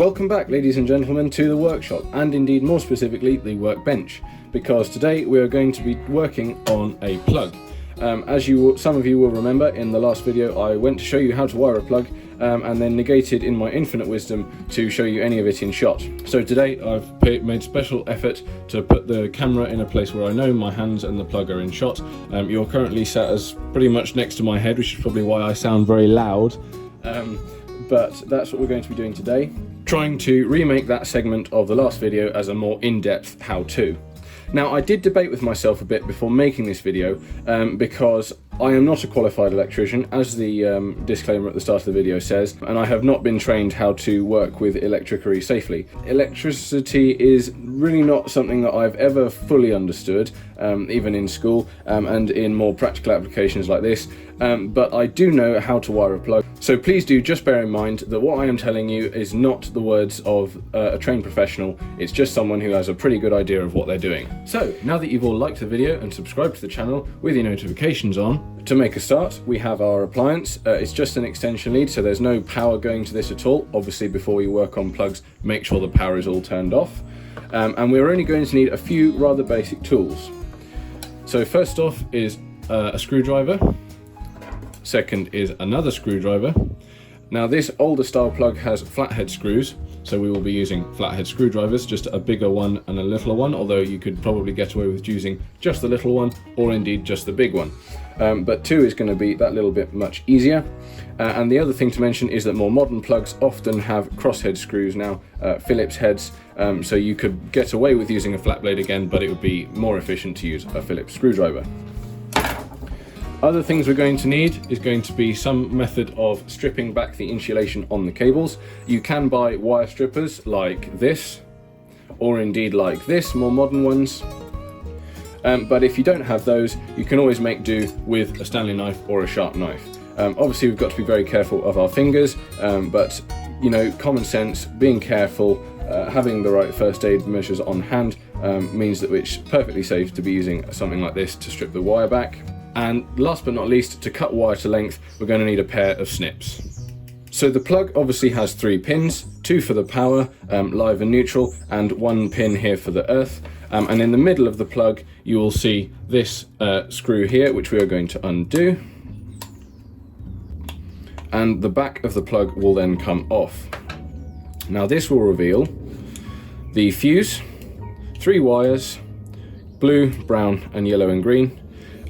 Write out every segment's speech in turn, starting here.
Welcome back, ladies and gentlemen, to the workshop, and indeed more specifically the workbench, because today we are going to be working on a plug. As some of you will remember, in the last video I went to show you how to wire a plug and then negated in my infinite wisdom to show you any of it in shot. So today I've made special effort to put the camera in a place where I know my hands and the plug are in shot. You're currently sat as pretty much next to my head, which is probably why I sound very loud. But that's what we're going to be doing today, trying to remake that segment of the last video as a more in-depth how-to. Now, I did debate with myself a bit before making this video because I am not a qualified electrician, as the disclaimer at the start of the video says, and I have not been trained how to work with electricity safely. Electricity is really not something that I've ever fully understood, even in school and in more practical applications like this, but I do know how to wire a plug. So please do just bear in mind that what I am telling you is not the words of a trained professional, it's just someone who has a pretty good idea of what they're doing. So, now that you've all liked the video and subscribed to the channel with your notifications on, to make a start, we have our appliance. It's just an extension lead, so there's no power going to this at all. Obviously, before you work on plugs, make sure the power is all turned off. And we're only going to need a few rather basic tools. So first off is a screwdriver. Second is another screwdriver. Now this older style plug has flathead screws, so we will be using flathead screwdrivers, just a bigger one and a littler one, although you could probably get away with using just the little one or indeed just the big one. But two is going to be that little bit much easier. And the other thing to mention is that more modern plugs often have crosshead screws now, Phillips heads, so you could get away with using a flat blade again, but it would be more efficient to use a Phillips screwdriver. Other things we're going to need is going to be some method of stripping back the insulation on the cables. You can buy wire strippers like this, or indeed like this, more modern ones. But if you don't have those, you can always make do with a Stanley knife or a sharp knife. Obviously we've got to be very careful of our fingers, but you know, common sense, being careful, having the right first aid measures on hand means that it's perfectly safe to be using something like this to strip the wire back. And last but not least, to cut wire to length, we're going to need a pair of snips. So the plug obviously has 3 pins, 2 for the power, live and neutral, and 1 pin here for the earth. And in the middle of the plug, you will see this screw here, which we are going to undo. And the back of the plug will then come off. Now this will reveal the fuse, 3 wires, blue, brown, and yellow and green,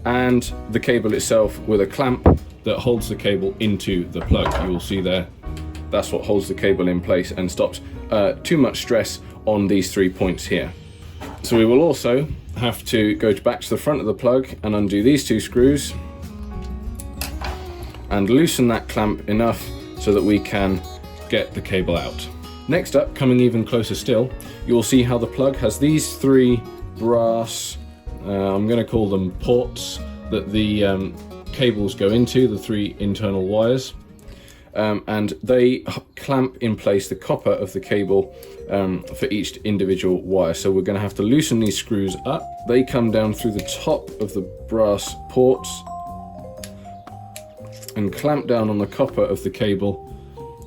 and the cable itself with a clamp that holds the cable into the plug. You will see there, that's what holds the cable in place and stops too much stress on these 3 points here. So we will also have to go back to the front of the plug and undo these 2 screws and loosen that clamp enough so that we can get the cable out. Next up, coming even closer still, you will see how the plug has these 3 brass, I'm going to call them ports, that the cables go into, the 3 internal wires, and they clamp in place the copper of the cable for each individual wire. So we're going to have to loosen these screws up. They come down through the top of the brass ports and clamp down on the copper of the cable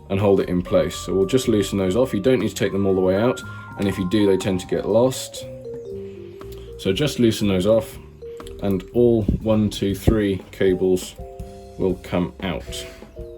and hold it in place. So we'll just loosen those off. You don't need to take them all the way out, and if you do, they tend to get lost. So just loosen those off and all 1, 2, 3 cables will come out.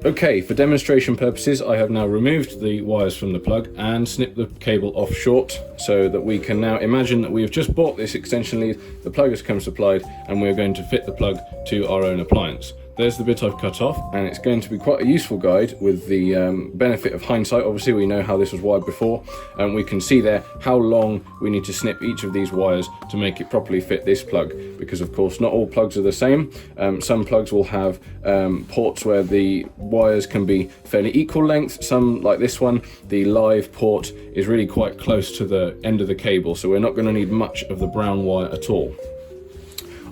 Okay, for demonstration purposes, I have now removed the wires from the plug and snipped the cable off short so that we can now imagine that we have just bought this extension lead, the plug has come supplied, and we're going to fit the plug to our own appliance. There's the bit I've cut off, and it's going to be quite a useful guide with the benefit of hindsight. Obviously we know how this was wired before, and we can see there how long we need to snip each of these wires to make it properly fit this plug, because of course not all plugs are the same. Some plugs will have ports where the wires can be fairly equal length. Some, like this one, the live port is really quite close to the end of the cable, so we're not going to need much of the brown wire at all.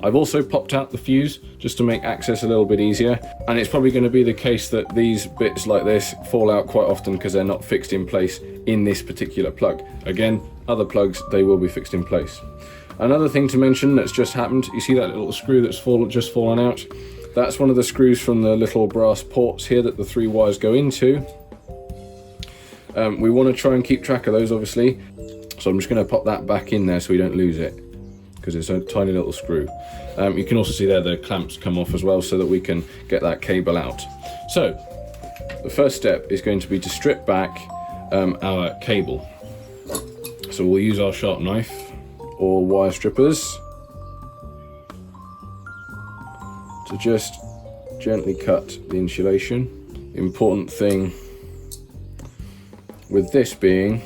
I've also popped out the fuse just to make access a little bit easier, and it's probably going to be the case that these bits like this fall out quite often because they're not fixed in place in this particular plug. Again, other plugs, they will be fixed in place. Another thing to mention that's just happened, you see that little screw that's just fallen out? That's one of the screws from the little brass ports here that the 3 wires go into. We want to try and keep track of those, obviously. So I'm just going to pop that back in there so we don't lose it, because it's a tiny little screw. You can also see there the clamps come off as well, so that we can get that cable out. So the first step is going to be to strip back our cable. So we'll use our sharp knife or wire strippers to just gently cut the insulation. The important thing with this being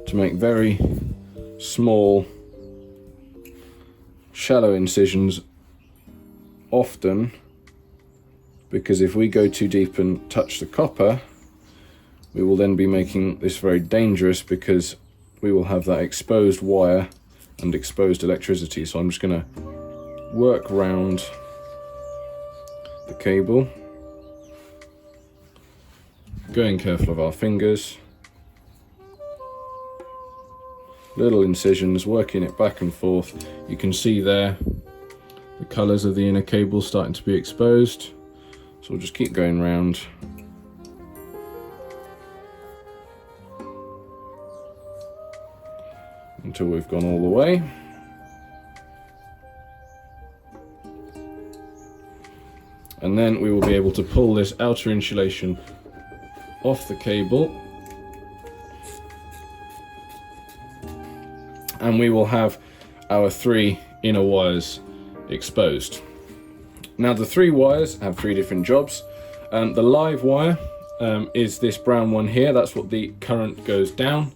to make very small, shallow incisions often, because if we go too deep and touch the copper, we will then be making this very dangerous, because we will have that exposed wire and exposed electricity. So I'm just going to work round the cable, going careful of our fingers, little incisions, working it back and forth. You can see there the colours of the inner cable starting to be exposed, so we'll just keep going round. Until we've gone all the way. And then we will be able to pull this outer insulation off the cable, and we will have our 3 inner wires exposed. Now the 3 wires have 3 different jobs. The live wire is this brown one here, that's what the current goes down.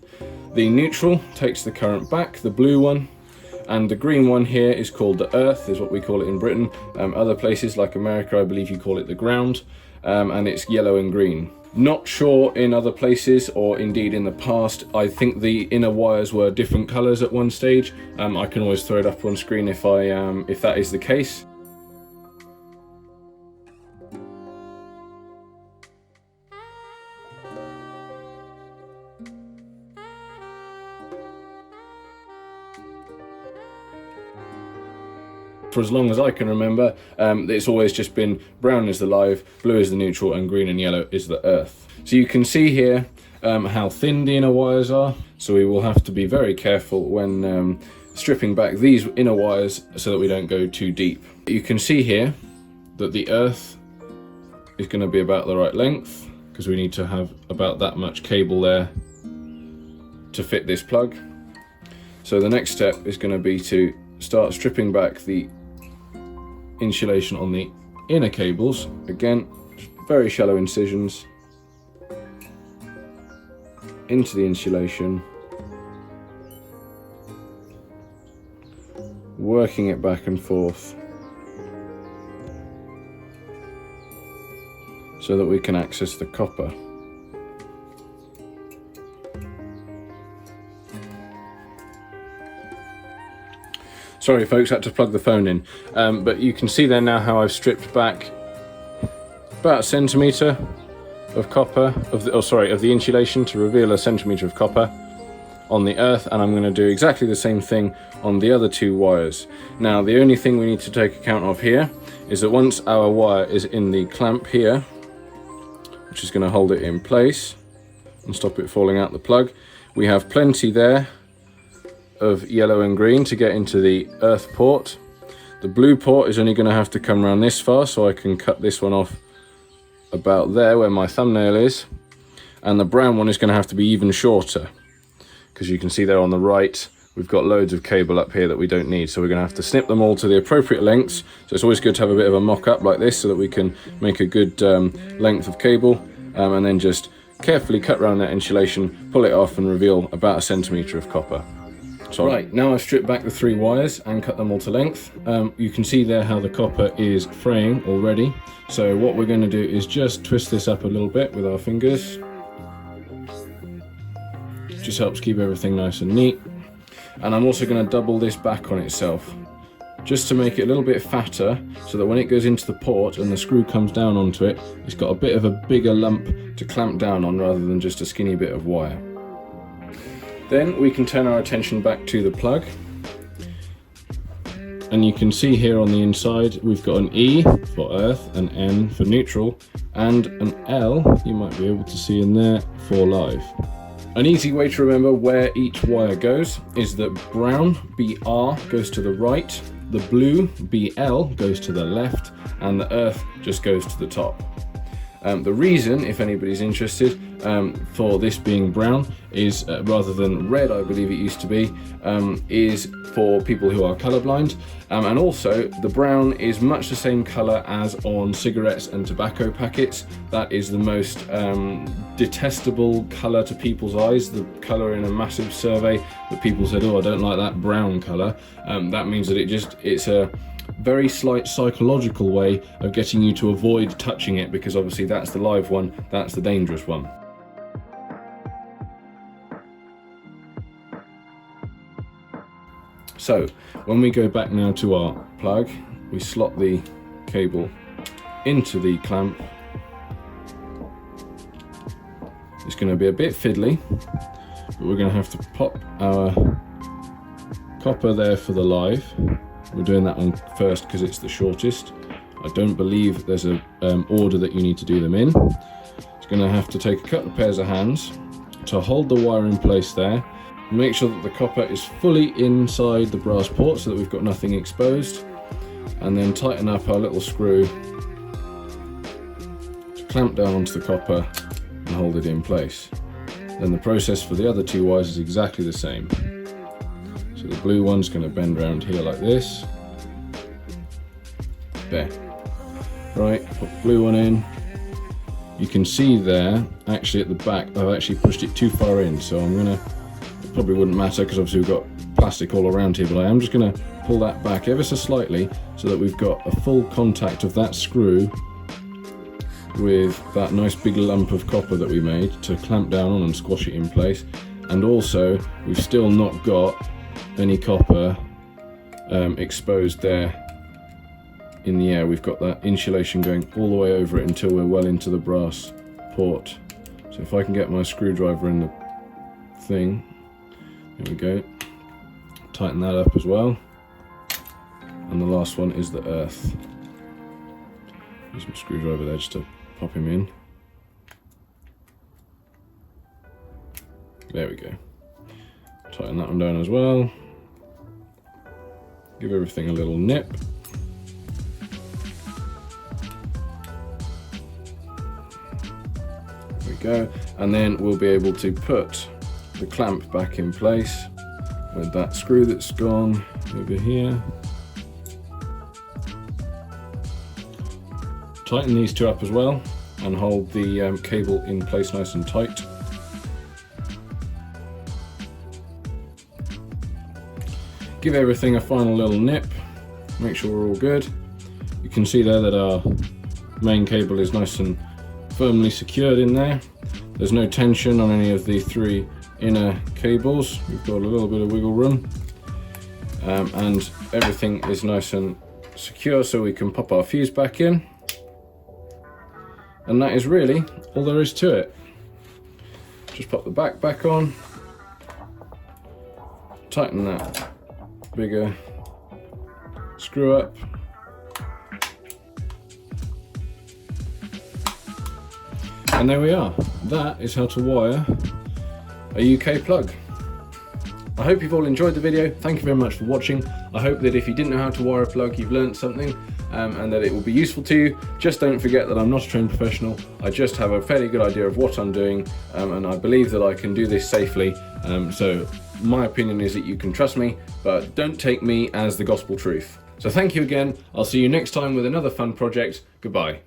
The neutral takes the current back, the blue one, and the green one here is called the earth, is what we call it in Britain. Other places like America, I believe you call it the ground, and it's yellow and green. Not sure in other places, or indeed in the past. I think the inner wires were different colours at one stage. I can always throw it up on screen if that is the case. For as long as I can remember, it's always just been brown is the live, blue is the neutral, and green and yellow is the earth. So you can see here how thin the inner wires are, so we will have to be very careful when stripping back these inner wires so that we don't go too deep. You can see here that the earth is going to be about the right length, because we need to have about that much cable there to fit this plug. So the next step is going to be to start stripping back the insulation on the inner cables. Again, very shallow incisions into the insulation, working it back and forth so that we can access the copper. Sorry folks, I had to plug the phone in, but you can see there now how I've stripped back about 1 centimetre of copper, of the insulation, to reveal 1 centimetre of copper on the earth, and I'm going to do exactly the same thing on the other 2 wires. Now the only thing we need to take account of here is that once our wire is in the clamp here, which is going to hold it in place and stop it falling out the plug, we have plenty there of yellow and green to get into the earth port. The blue port is only going to have to come around this far, so I can cut this one off about there where my thumbnail is, and the brown one is going to have to be even shorter, because you can see there on the right we've got loads of cable up here that we don't need, so we're going to have to snip them all to the appropriate lengths. So it's always good to have a bit of a mock-up like this so that we can make a good length of cable, and then just carefully cut around that insulation, pull it off, and reveal about 1 centimetre of copper. So right, now I've stripped back the 3 wires and cut them all to length. You can see there how the copper is fraying already. So what we're going to do is just twist this up a little bit with our fingers. Just helps keep everything nice and neat. And I'm also going to double this back on itself, just to make it a little bit fatter, so that when it goes into the port and the screw comes down onto it, it's got a bit of a bigger lump to clamp down on rather than just a skinny bit of wire. Then we can turn our attention back to the plug, and you can see here on the inside we've got an E for earth, an N for neutral, and an L, you might be able to see in there, for live. An easy way to remember where each wire goes is that brown, BR, goes to the right, the blue, BL, goes to the left, and the earth just goes to the top. The reason, if anybody's interested, for this being brown is, rather than red, I believe it used to be, is for people who are colorblind. And also, the brown is much the same color as on cigarettes and tobacco packets. That is the most detestable color to people's eyes. The color in a massive survey that people said, oh, I don't like that brown color. That means that it's a very slight psychological way of getting you to avoid touching it, because obviously that's the live one, that's the dangerous one. So when we go back now to our plug, we slot the cable into the clamp. It's going to be a bit fiddly, but we're going to have to pop our copper there for the live. We're doing that one first because it's the shortest. I don't believe there's a order that you need to do them in. It's going to have to take a couple of pairs of hands to hold the wire in place there. Make sure that the copper is fully inside the brass port so that we've got nothing exposed, and then tighten up our little screw to clamp down onto the copper and hold it in place. Then the process for the other two wires is exactly the same. So the blue one's going to bend around here like this. There. Right, put the blue one in. You can see there, actually at the back, I've actually pushed it too far in, so I'm going to, it probably wouldn't matter because obviously we've got plastic all around here, but I am just going to pull that back ever so slightly so that we've got a full contact of that screw with that nice big lump of copper that we made to clamp down on and squash it in place. And also, we've still not got any copper exposed there in the air. We've got that insulation going all the way over it until we're well into the brass port. So if I can get my screwdriver in the thing, there we go, tighten that up as well. And the last one is the earth. Use my screwdriver there just to pop him in. There we go. Tighten that one down as well. Give everything a little nip. There we go. And then we'll be able to put the clamp back in place with that screw that's gone over here. Tighten these two up as well and hold the cable in place nice and tight. Give everything a final little nip, make sure we're all good. You can see there that our main cable is nice and firmly secured in there. There's no tension on any of the three inner cables. We've got a little bit of wiggle room. And everything is nice and secure, so we can pop our fuse back in. And that is really all there is to it. Just pop the back on, tighten that bigger screw up, and there we are. That is how to wire a UK plug. I hope you've all enjoyed the video. Thank you very much for watching. I hope that if you didn't know how to wire a plug, you've learned something and that it will be useful to you. Just don't forget that I'm not a trained professional. I just have a fairly good idea of what I'm doing, and I believe that I can do this safely. So my opinion is that you can trust me, but don't take me as the gospel truth. So thank you again. I'll see you next time with another fun project. Goodbye.